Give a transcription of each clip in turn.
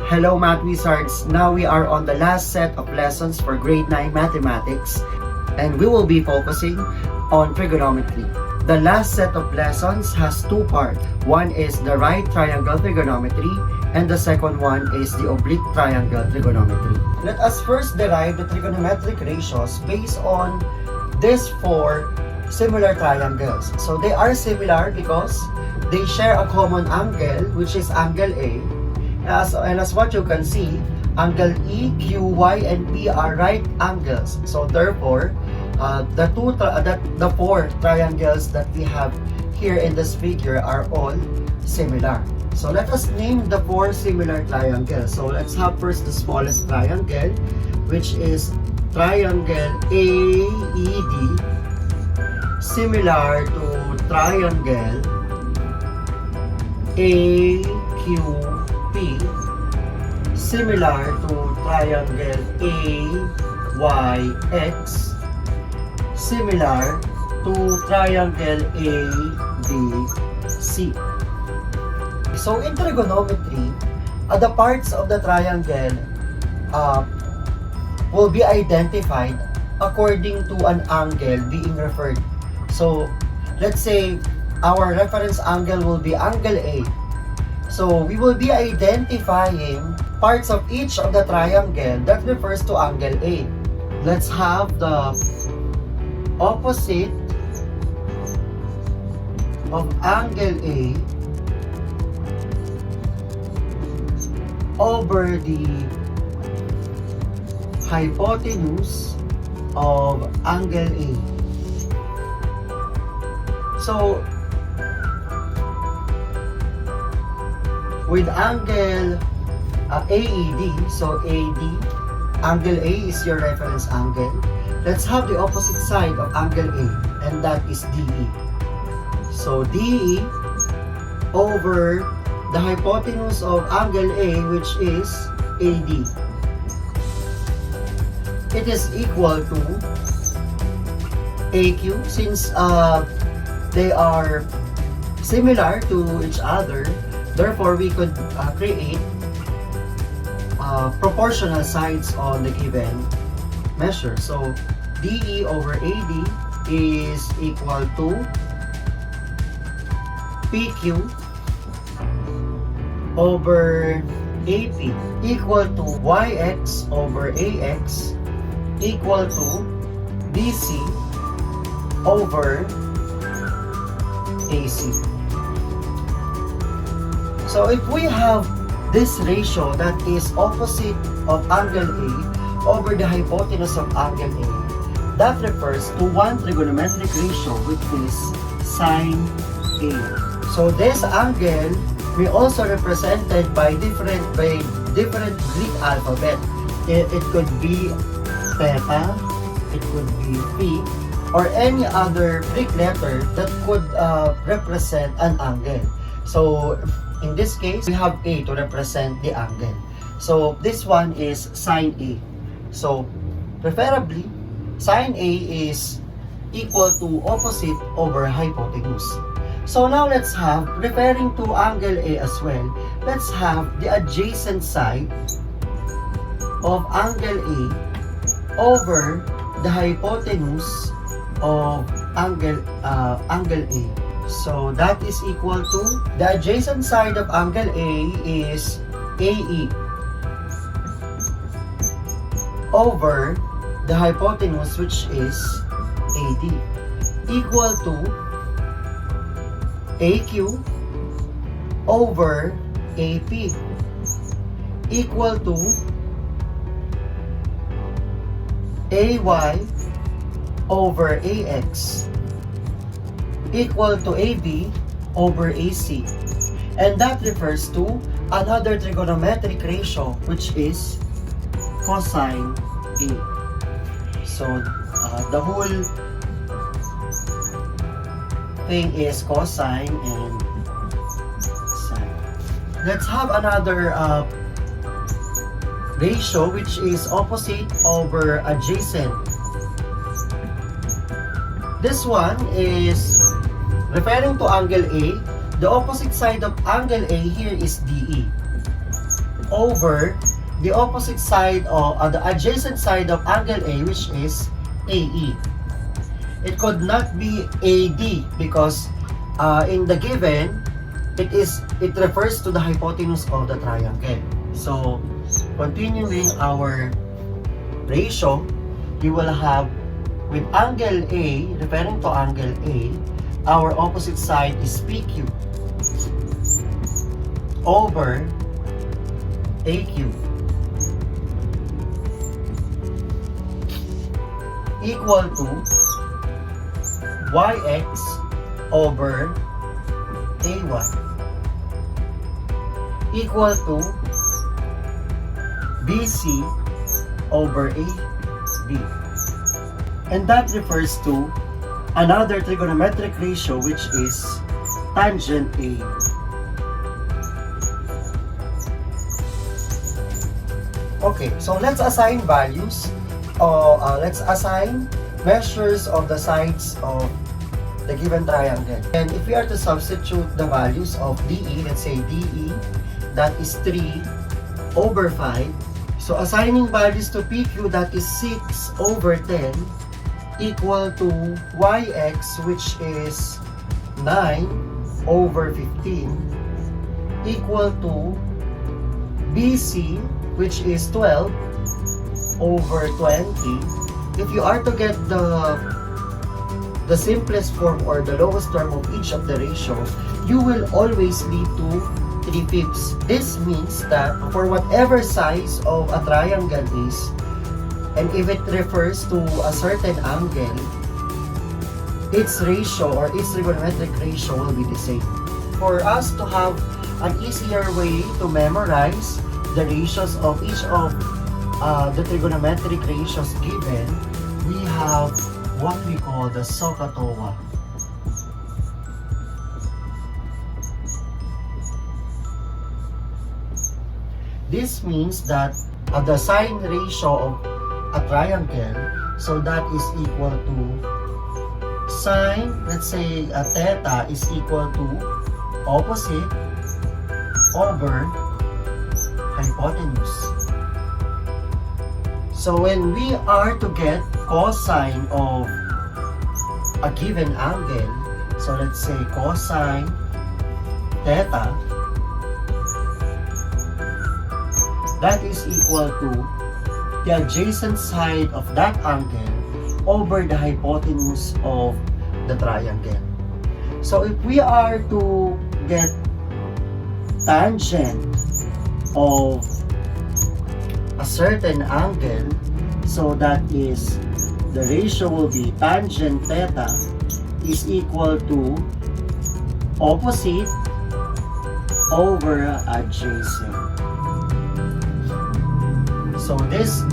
Hello Math Wizards! Now we are on the last set of lessons for grade 9 mathematics and we will be focusing on trigonometry. The last set of lessons has two parts. One is the right triangle trigonometry and the second one is the oblique triangle trigonometry. Let us first derive the trigonometric ratios based on these four similar triangles. So they are similar because they share a common angle, which is angle A. As what you can see, angle E, Q, Y, and P are right angles. So therefore, the four triangles that we have here in this figure are all similar. So let us name the four similar triangles. So let's have first the smallest triangle, which is triangle AED, similar to triangle AQP, similar to triangle AYX, similar to triangle ABC. So in trigonometry, the parts of the triangle will be identified according to an angle being referred. So let's say our reference angle will be angle A. So we will be identifying parts of each of the triangle that refers to angle A. Let's have the opposite of angle A over the hypotenuse of angle A. So with angle AED, so AD, angle A is your reference angle. Let's have the opposite side of angle A, and that is DE. So DE over the hypotenuse of angle A, which is AD. It is equal to AQ, since they are similar to each other. Therefore, we could create proportional sides on the given measure. So, DE over AD is equal to PQ over AP, equal to YX over AX, equal to BC over AC. So if we have this ratio that is opposite of angle A over the hypotenuse of angle A, that refers to one trigonometric ratio, which is sine A. So this angle may also represented by different Greek alphabet. It could be theta, it could be phi, or any other Greek letter that could represent an angle. So in this case, we have A to represent the angle. So this one is sine A. So preferably, sine A is equal to opposite over hypotenuse. So now let's have, referring to angle A as well, let's have the adjacent side of angle A over the hypotenuse of angle A. So that is equal to, the adjacent side of angle A is AE over the hypotenuse, which is AD, equal to AQ over AP, equal to AY over AX, equal to AB over AC. And that refers to another trigonometric ratio, which is cosine A. So the whole thing is cosine and sine. Let's have another ratio, which is opposite over adjacent. This one is referring to angle A. The opposite side of angle A here is DE. over the opposite side of the adjacent side of angle A, which is AE. It could not be AD because in the given, it refers to the hypotenuse of the triangle. So, continuing our ratio, you will have with angle A, referring to angle A, our opposite side is PQ over AQ equal to YX over AY equal to BC over AB. And that refers to another trigonometric ratio, which is tangent A. Okay, so let's assign values. Let's assign measures of the sides of the given triangle. And if we are to substitute the values of DE, let's say DE, that is 3 over 5. So assigning values to PQ, that is 6 over 10, equal to YX, which is 9 over 15, equal to BC, which is 12 over 20. If you are to get the simplest form or the lowest term of each of the ratio, you will always lead to 3/5. This means that for whatever size of a triangle is, and if it refers to a certain angle, its ratio or its trigonometric ratio will be the same. For us to have an easier way to memorize the ratios of each of the trigonometric ratios given, we have what we call the SOHCAHTOA. This means that the sine ratio of a triangle, so that is equal to sine, let's say theta is equal to opposite over hypotenuse. So when we are to get cosine of a given angle, so let's say cosine theta, that is equal to the adjacent side of that angle over the hypotenuse of the triangle. So if we are to get tangent of a certain angle, so that is the ratio will be tangent theta is equal to opposite over adjacent. So this,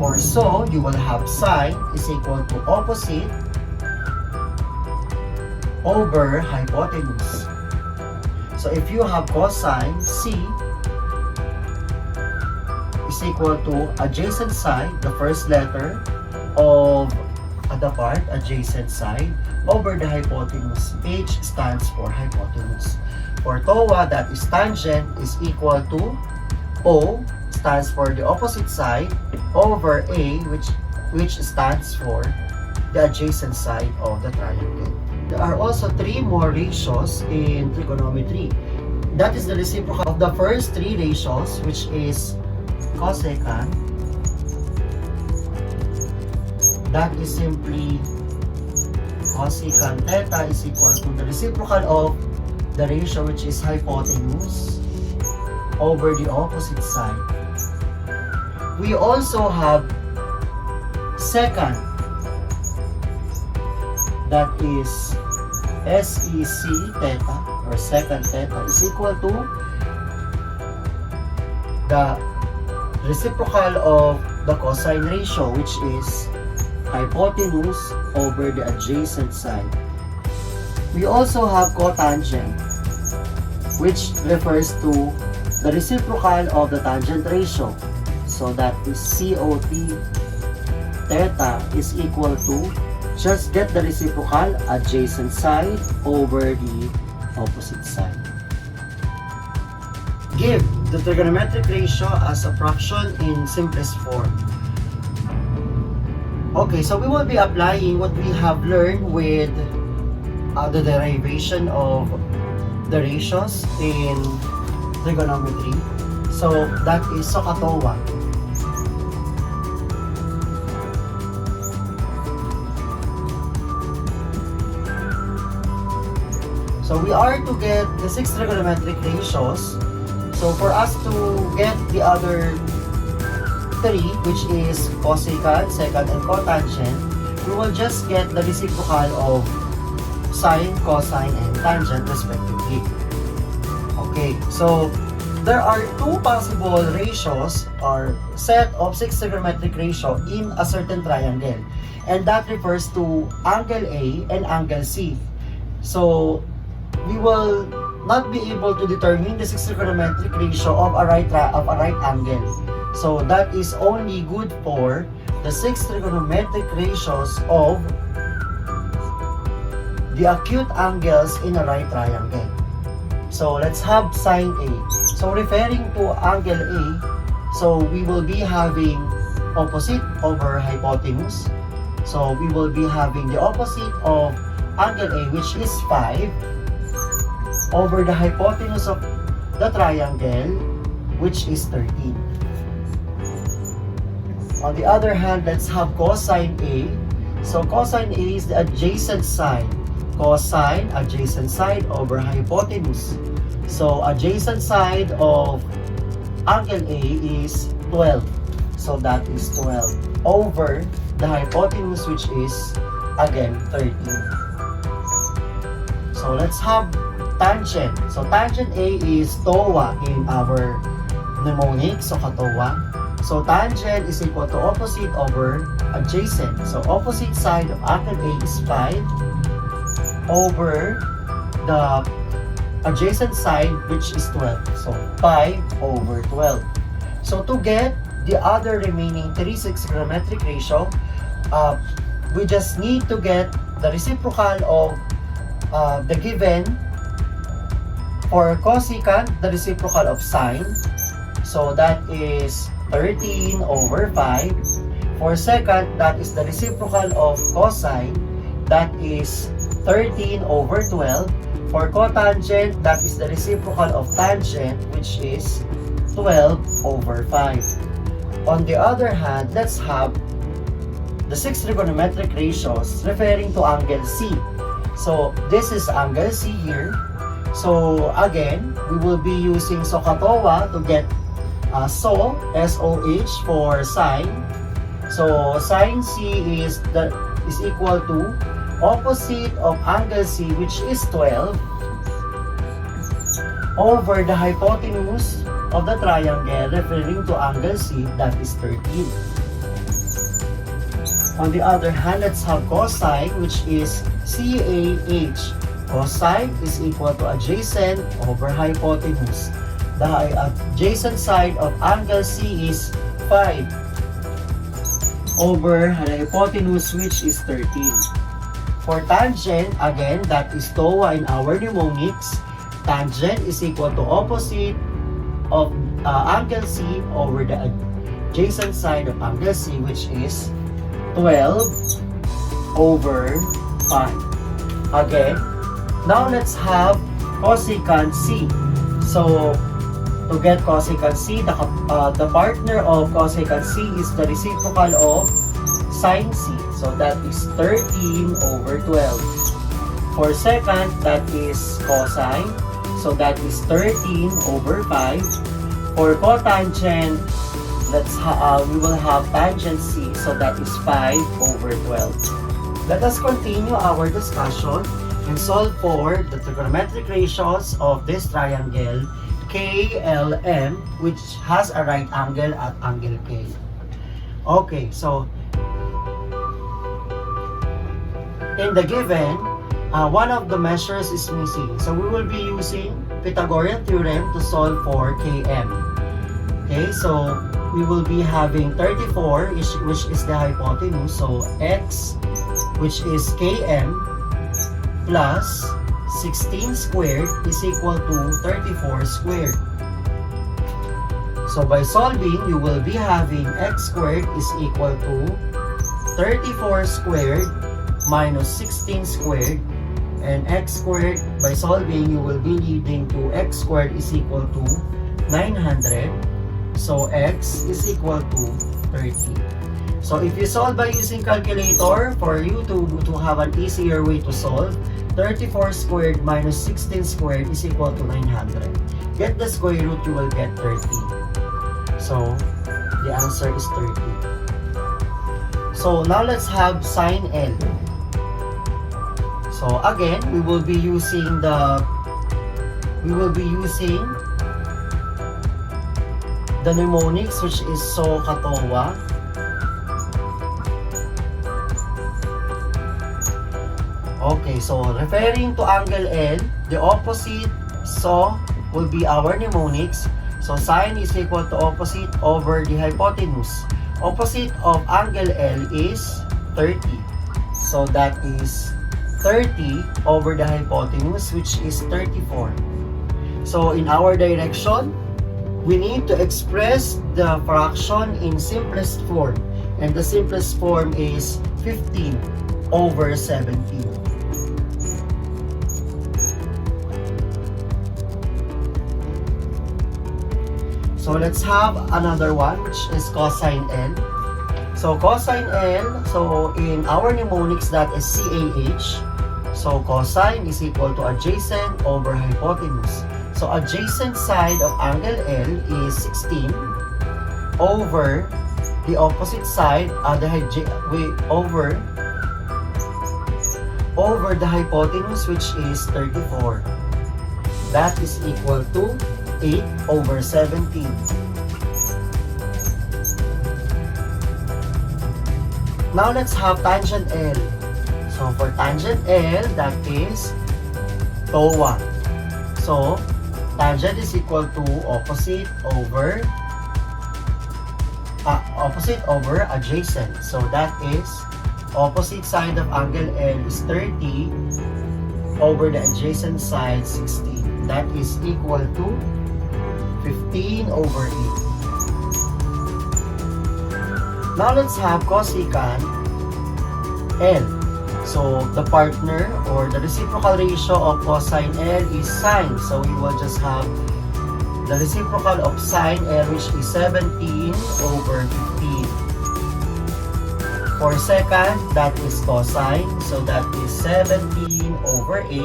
or so, you will have sine is equal to opposite over hypotenuse. So if you have cosine, C is equal to adjacent side, the first letter of the part, adjacent side, over the hypotenuse. H stands for hypotenuse. For TOA, that is tangent, is equal to O, stands for the opposite side, over A, which stands for the adjacent side of the triangle. There are also 3 more ratios in trigonometry. That is the reciprocal of the first 3 ratios, which is cosecant. That is simply cosecant theta is equal to the reciprocal of the ratio, which is hypotenuse over the opposite side. We also have secant, that is SEC theta or secant theta is equal to the reciprocal of the cosine ratio, which is hypotenuse over the adjacent side. We also have cotangent, which refers to the reciprocal of the tangent ratio. So that is COT theta is equal to, just get the reciprocal, adjacent side over the opposite side. Give the trigonometric ratio as a fraction in simplest form. Okay, so we will be applying what we have learned with the derivation of the ratios in trigonometry. So that is SOHCAHTOA. So we are to get the 6 trigonometric ratios. So for us to get the other 3, which is cosecant, secant, and cotangent, we will just get the reciprocal of sine, cosine, and tangent respectively. Okay, so there are 2 possible ratios or set of 6 trigonometric ratio in a certain triangle, and that refers to angle A and angle C. So we will not be able to determine the 6 trigonometric ratio of a right angle. So that is only good for the 6 trigonometric ratios of the acute angles in a right triangle. So let's have sine A. So referring to angle A, so we will be having opposite over hypotenuse. So we will be having the opposite of angle A, which is 5, over the hypotenuse of the triangle, which is 13. On the other hand, let's have cosine A. So cosine A is the adjacent side. Cosine, adjacent side over hypotenuse. So adjacent side of angle A is 12. So that is 12 over the hypotenuse, which is again 13. So let's have tangent. So tangent A is TOA in our mnemonic, SOHCAHTOA. So tangent is equal to opposite over adjacent. So opposite side of angle A is 5 over the adjacent side, which is 12. So 5 over 12. So to get the other remaining 3 trigonometric ratio, we just need to get the reciprocal of the given. For cosecant, the reciprocal of sine, so that is 13 over 5. For secant, that is the reciprocal of cosine, that is 13 over 12. For cotangent, that is the reciprocal of tangent, which is 12 over 5. On the other hand, let's have the 6 trigonometric ratios referring to angle C. So this is angle C here. So again, we will be using SOHCAHTOA to get SOH for sine. So sine C is equal to opposite of angle C, which is 12, over the hypotenuse of the triangle referring to angle C, that is 13. On the other hand, let's have cosine, which is CAH. Cosine is equal to adjacent over hypotenuse. The adjacent side of angle C is 5 over the hypotenuse, which is 13. For tangent, again, that is TOA in our mnemonics. Tangent is equal to opposite of angle C over the adjacent side of angle C, which is 12 over 5. Again, now let's have cosecant C. So to get cosecant C, the partner of cosecant C is the reciprocal of sine C. So that is 13 over 12. For secant, that is cosine. So that is 13 over 5. For cotangent, we will have tangent C. So that is 5 over 12. Let us continue our discussion and solve for the trigonometric ratios of this triangle KLM, which has a right angle at angle K. Okay, so in the given, one of the measures is missing. So we will be using Pythagorean theorem to solve for Km. Okay, so we will be having 34, which is the hypotenuse. So x, which is Km, plus 16 squared is equal to 34 squared. So by solving, you will be having x squared is equal to 34 squared minus 16 squared, and x squared, by solving, you will be leading to x squared is equal to 900. So x is equal to 30. So if you solve by using calculator, for you to have an easier way to solve, 34 squared minus 16 squared is equal to 900. Get the square root, you will get 30. So the answer is 30. So now let's have sine L. So again, we will be using the mnemonics, which is SOHCAHTOA. Okay, so referring to angle L, the opposite SO will be our mnemonics. So sine is equal to opposite over the hypotenuse. Opposite of angle L is 30. So that is 30 over the hypotenuse, which is 34. So in our direction, we need to express the fraction in simplest form. And the simplest form is 15 over 17. So let's have another one, which is cosine L. So cosine L, so in our mnemonics, that is CAH. So cosine is equal to adjacent over hypotenuse. So adjacent side of angle L is 16 over the opposite side, over the hypotenuse, which is 34. That is equal to 8 over 17. Now let's have tangent L. So for tangent L, that is TOA. So tangent is equal to opposite over adjacent. So that is opposite side of angle L is 30 over the adjacent side 16. That is equal to 15 over 8. Now let's have cosecant L. So the partner or the reciprocal ratio of cosine L is sine. So we will just have the reciprocal of sine L, which is 17 over 15. For secant, that is cosine. So that is 17 over 8.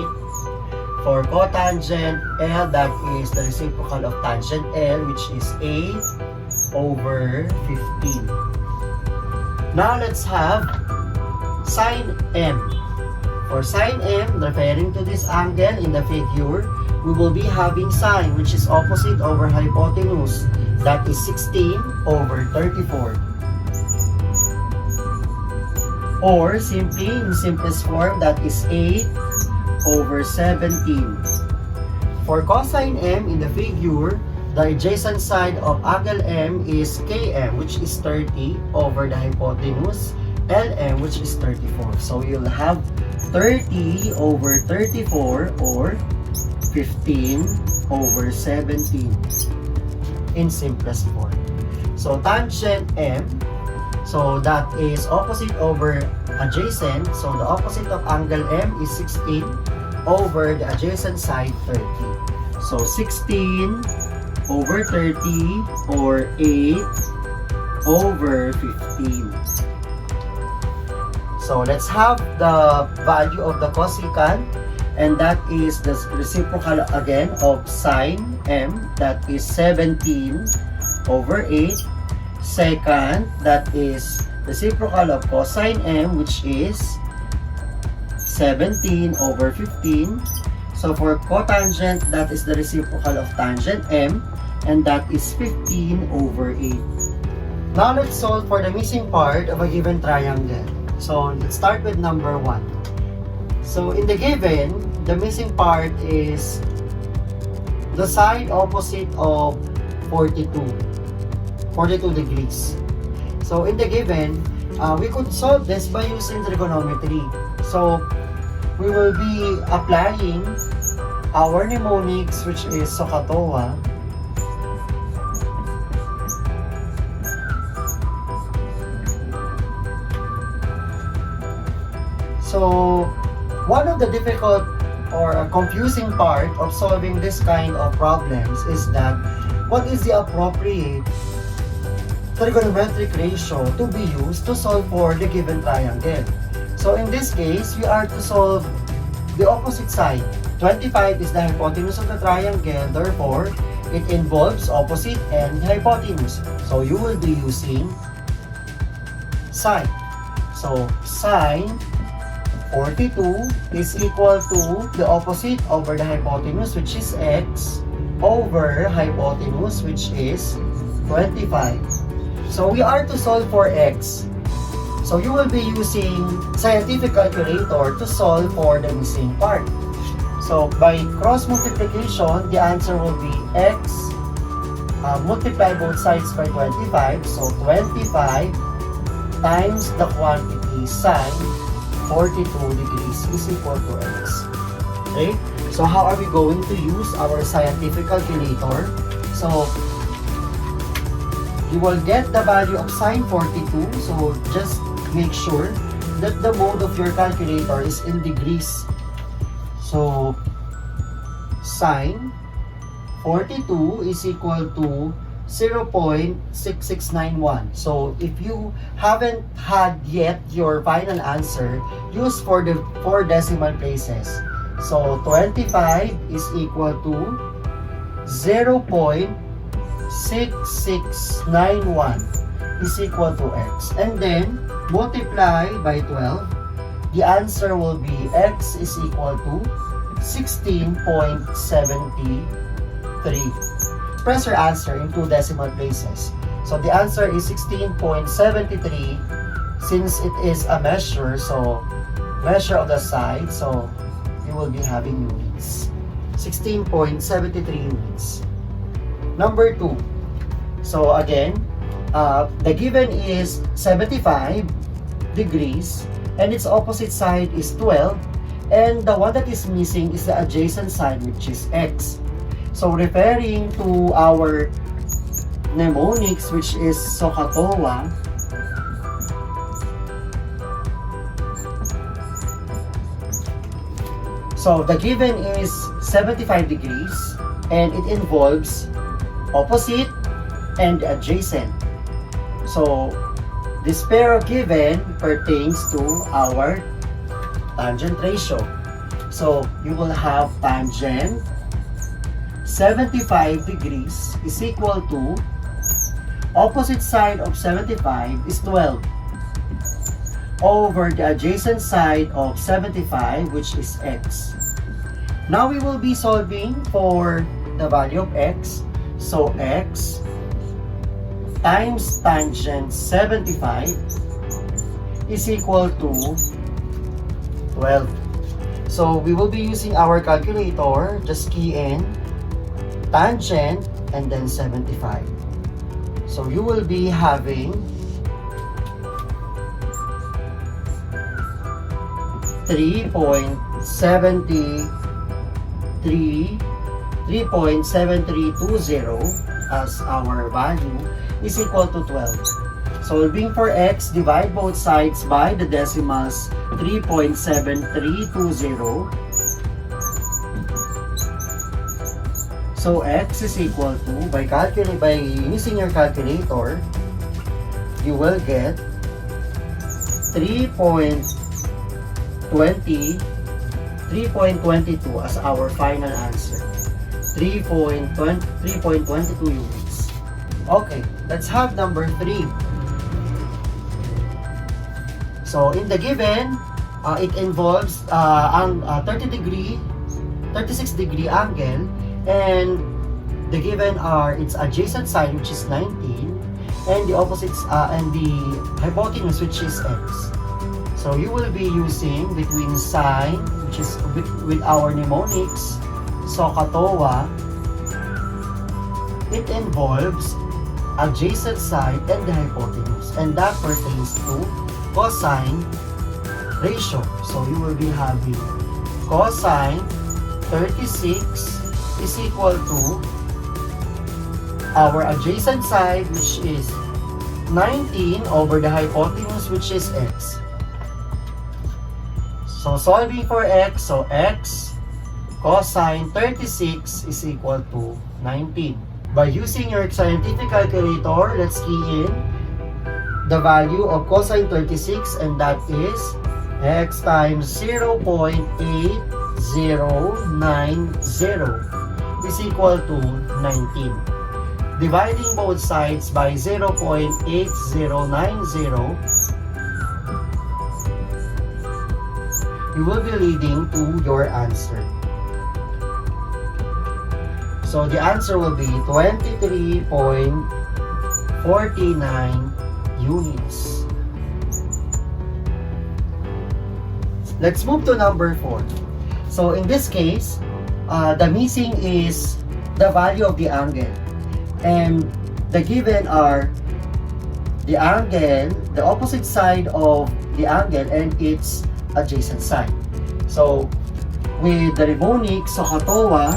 For cotangent L, that is the reciprocal of tangent L, which is 8 over 15. Now let's have sine M. For sine M, referring to this angle in the figure, we will be having sine, which is opposite over hypotenuse. That is 16 over 34. Or simply, in simplest form, that is 8 over 17. For cosine M in the figure, the adjacent side of angle M is Km, which is 30 over the hypotenuse, Lm, which is 34. So you'll have 30 over 34 or 15 over 17 in simplest form. So tangent M, so that is opposite over adjacent. So the opposite of angle M is 16 over the adjacent side 30. So 16 over 30 or 8 over 15. So let's have the value of the cosecant, and that is the reciprocal again of sine M, that is 17 over 8. Secant, that is reciprocal of cosine M, which is 17 over 15. So for cotangent, that is the reciprocal of tangent M, and that is 15 over 8. Now let's solve for the missing part of a given triangle. So let's start with number 1. So in the given, the missing part is the side opposite of 42 degrees. So in the given, we could solve this by using trigonometry. So we will be applying our mnemonics, which is SOHCAHTOA. So, one of the difficult or confusing part of solving this kind of problems is that what is the appropriate trigonometric ratio to be used to solve for the given triangle. So in this case, we are to solve the opposite side. 25 is the hypotenuse of the triangle, therefore, it involves opposite and hypotenuse. So you will be using sine. So sine 42 is equal to the opposite over the hypotenuse, which is x, over hypotenuse, which is 25. So we are to solve for x. So you will be using scientific calculator to solve for the missing part. So by cross multiplication, the answer will be x multiply both sides by 25. So 25 times the quantity sine 42 degrees is equal to x. Okay? So how are we going to use our scientific calculator? So you will get the value of sine 42. So just make sure that the mode of your calculator is in degrees. So sine 42 is equal to 0.6691. So if you haven't had yet your final answer, use for the 4 decimal places. So 25 is equal to 0.6691 is equal to x. And then multiply by 12. The answer will be x is equal to 16.73. Press your answer in 2 decimal places. So the answer is 16.73. Since it is a measure, so measure of the side, so you will be having units. 16.73 units. Number 2. So again, the given is 75 degrees and its opposite side is 12, and the one that is missing is the adjacent side, which is x. So referring to our mnemonics, which is SOHCAHTOA, so the given is 75 degrees and it involves opposite and adjacent. So this pair of given pertains to our tangent ratio. So you will have tangent 75 degrees is equal to opposite side of 75 is 12 over the adjacent side of 75, which is x. Now we will be solving for the value of x. So x times tangent 75 is equal to 12. So we will be using our calculator. Just key in tangent and then 75. So you will be having 3.7320 as our value is equal to 12. Solving for x, divide both sides by the decimals 3.7320. So x is equal to, by using your calculator, you will get 3.22 as our final answer. 3.22 units. Okay, let's have number 3. So in the given, it involves 36 degree angle, and the given are its adjacent side, which is 19, and the opposites and the hypotenuse, which is x. So you will be using between sine, which is with our mnemonics, SOHCAHTOA. It involves adjacent side and the hypotenuse, and that pertains to cosine ratio. So you will be having cosine 36 is equal to our adjacent side, which is 19 over the hypotenuse, which is x. So solving for x, so x cosine 36 is equal to 19. By using your scientific calculator, let's key in the value of cosine 36, and that is x times 0.8090 is equal to 19. Dividing both sides by 0.8090, you will be leading to your answer. So the answer will be 23.49 units. Let's move to number 4. So in this case, the missing is the value of the angle. And the given are the angle, the opposite side of the angle, and its adjacent side. So with the Deriving SOHCAHTOA,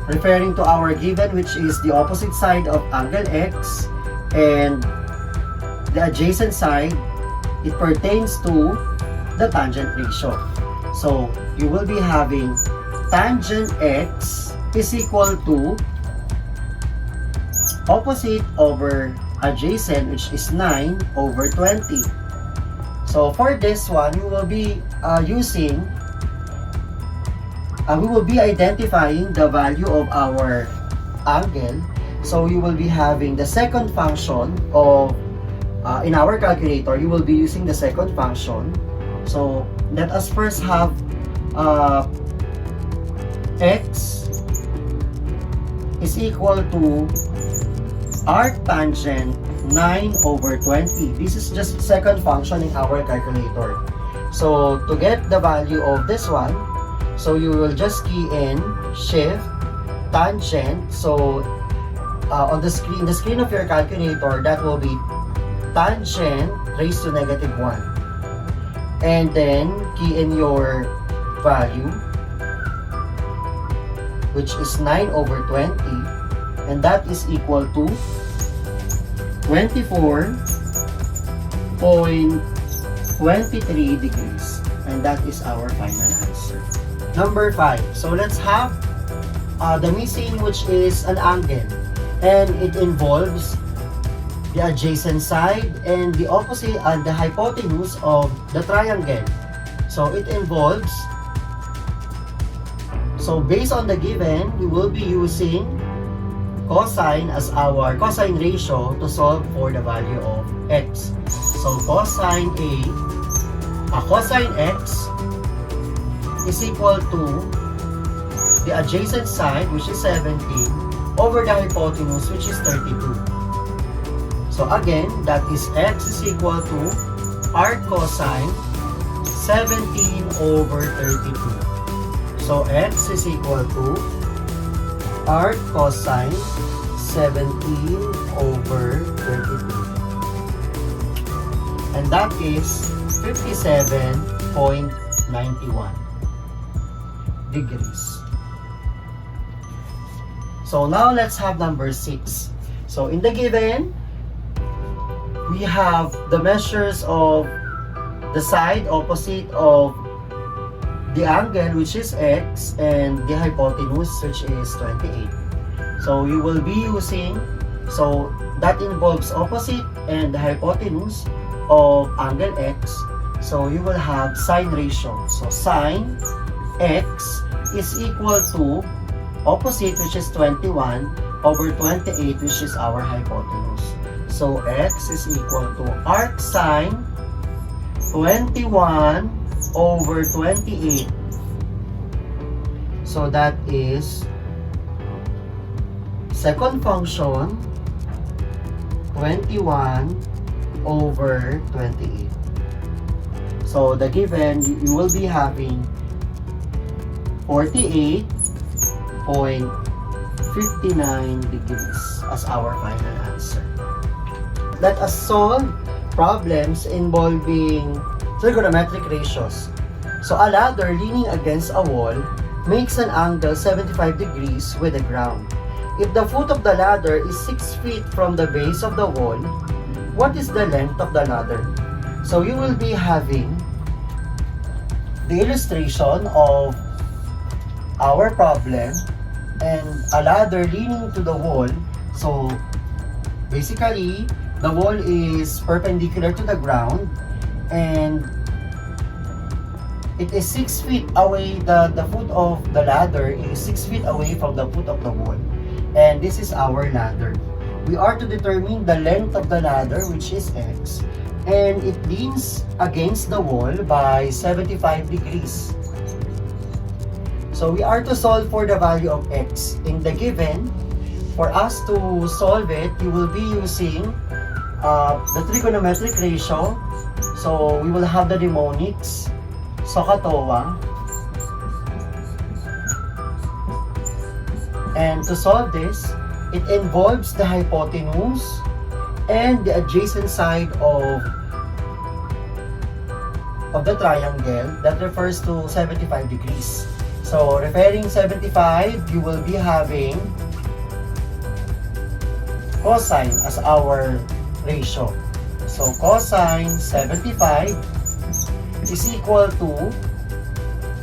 referring to our given, which is the opposite side of angle x, and the adjacent side, it pertains to the tangent ratio. So you will be having tangent x is equal to opposite over adjacent, which is 9 over 20. So for this one, we will be identifying the value of our angle. So you will be having the second function of, in our calculator, you will be using the second function. So let us first have x is equal to arctangent 9 over 20. This is just second function in our calculator. So to get the value of this one, so you will just key in shift tangent. So on the screen of your calculator, that will be tangent raised to -1. And then key in your value, which is 9 over 20, and that is equal to 24.23 degrees, and that is our final answer. Number 5. So let's have the missing, which is an angle, and it involves the adjacent side and the opposite and the hypotenuse of the triangle. So it involves, so based on the given, we will be using cosine as our cosine ratio to solve for the value of x. So cosine x is equal to the adjacent side, which is 17, over the hypotenuse, which is 32. So again, that is x is equal to arc cosine 17 over 32. So x is equal to arc cosine 17 over 32. And that is 57.91 degrees. So now let's have number 6. So in the given, we have the measures of the side opposite of the angle, which is x, and the hypotenuse, which is 28. So you will be using, so that involves opposite and the hypotenuse of angle x. So you will have sine ratio. So sine x is equal to opposite, which is 21, over 28, which is our hypotenuse. So x is equal to arc sine 21 over 28. So that is second function 21 over 28. So the given, you will be having 48.59 degrees as our final answer. Let us solve problems involving trigonometric ratios. So a ladder leaning against a wall makes an angle 75 degrees with the ground. If the foot of the ladder is 6 feet from the base of the wall, what is the length of the ladder? So you will be having the illustration of our problem and a ladder leaning to the wall. So basically, the wall is perpendicular to the ground and it is 6 feet away. The foot of the ladder is 6 feet away from the foot of the wall. And this is our ladder. We are to determine the length of the ladder, which is x, and it leans against the wall by 75 degrees. So we are to solve for the value of x. In the given, for us to solve it, you will be using the trigonometric ratio. So we will have the mnemonics, SOHCAHTOA. And to solve this, it involves the hypotenuse and the adjacent side of the triangle that refers to 75 degrees. So referring 75, you will be having cosine as our ratio. So cosine 75 is equal to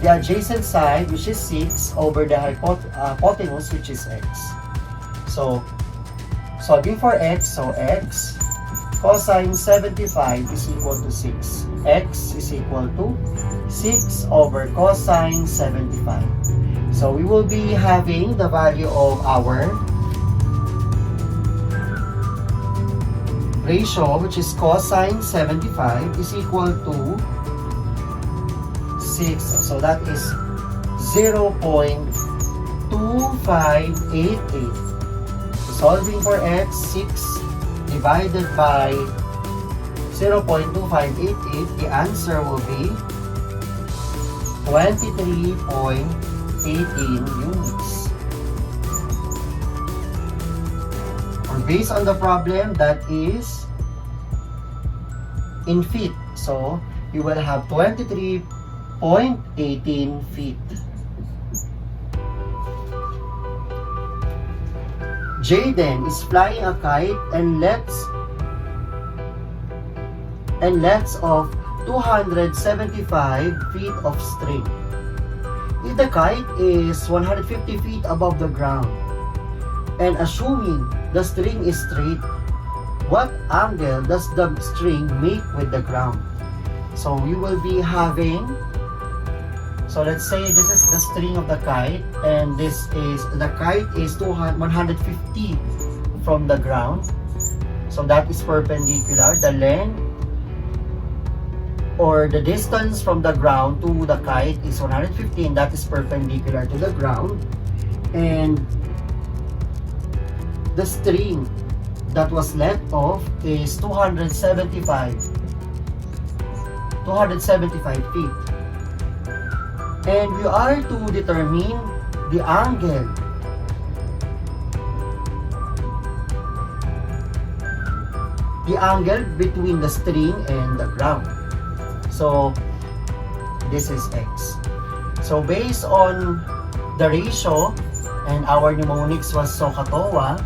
the adjacent side, which is 6, over the hypotenuse, which is x. So solving for x, so x cosine 75 is equal to 6. X is equal to 6 over cosine 75. So we will be having the value of our ratio, which is cosine 75 is equal to 6. So that is 0.2588. Solving for x, 6 divided by 0.2588, the answer will be 23.18 units. Or based on the problem, that is in feet. So you will have 23.18 feet. Jaden is flying a kite and lets off 275 feet of string. If the kite is 150 feet above the ground, and assuming the string is straight, what angle does the string make with the ground? So you will be having, so let's say this is the string of the kite, and this is, the kite is 150 from the ground. So that is perpendicular. The length or the distance from the ground to the kite is 150, and that is perpendicular to the ground. And the string that was let off is 275 feet. And we are to determine the angle between the string and the ground. So this is x. So based on the ratio, and our mnemonics was SOHCAHTOA,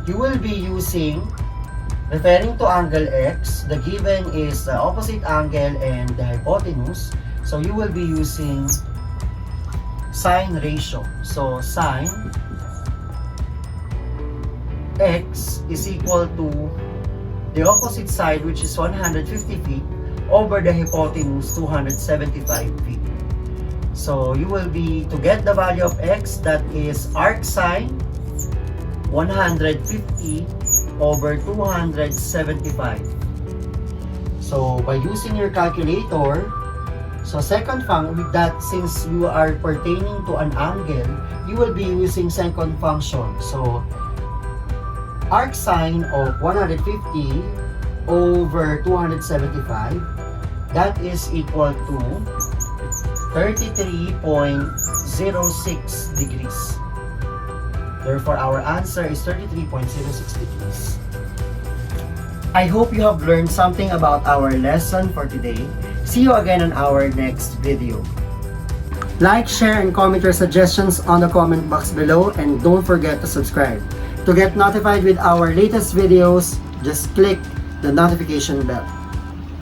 you will be using, referring to angle x, the given is the opposite angle and the hypotenuse. So you will be using sine ratio. So sine x is equal to the opposite side, which is 150 feet, over the hypotenuse 275 feet. So you will be, to get the value of x, that is arc sine 150 over 275. So by using your calculator, so second function, with that, since you are pertaining to an angle, you will be using second function. So arc sine of 150 over 275, that is equal to 33.06 degrees. Therefore, our answer is 33.06 degrees. I hope you have learned something about our lesson for today. See you again on our next video. Like, share, and comment your suggestions on the comment box below, and don't forget to subscribe. To get notified with our latest videos, just click the notification bell.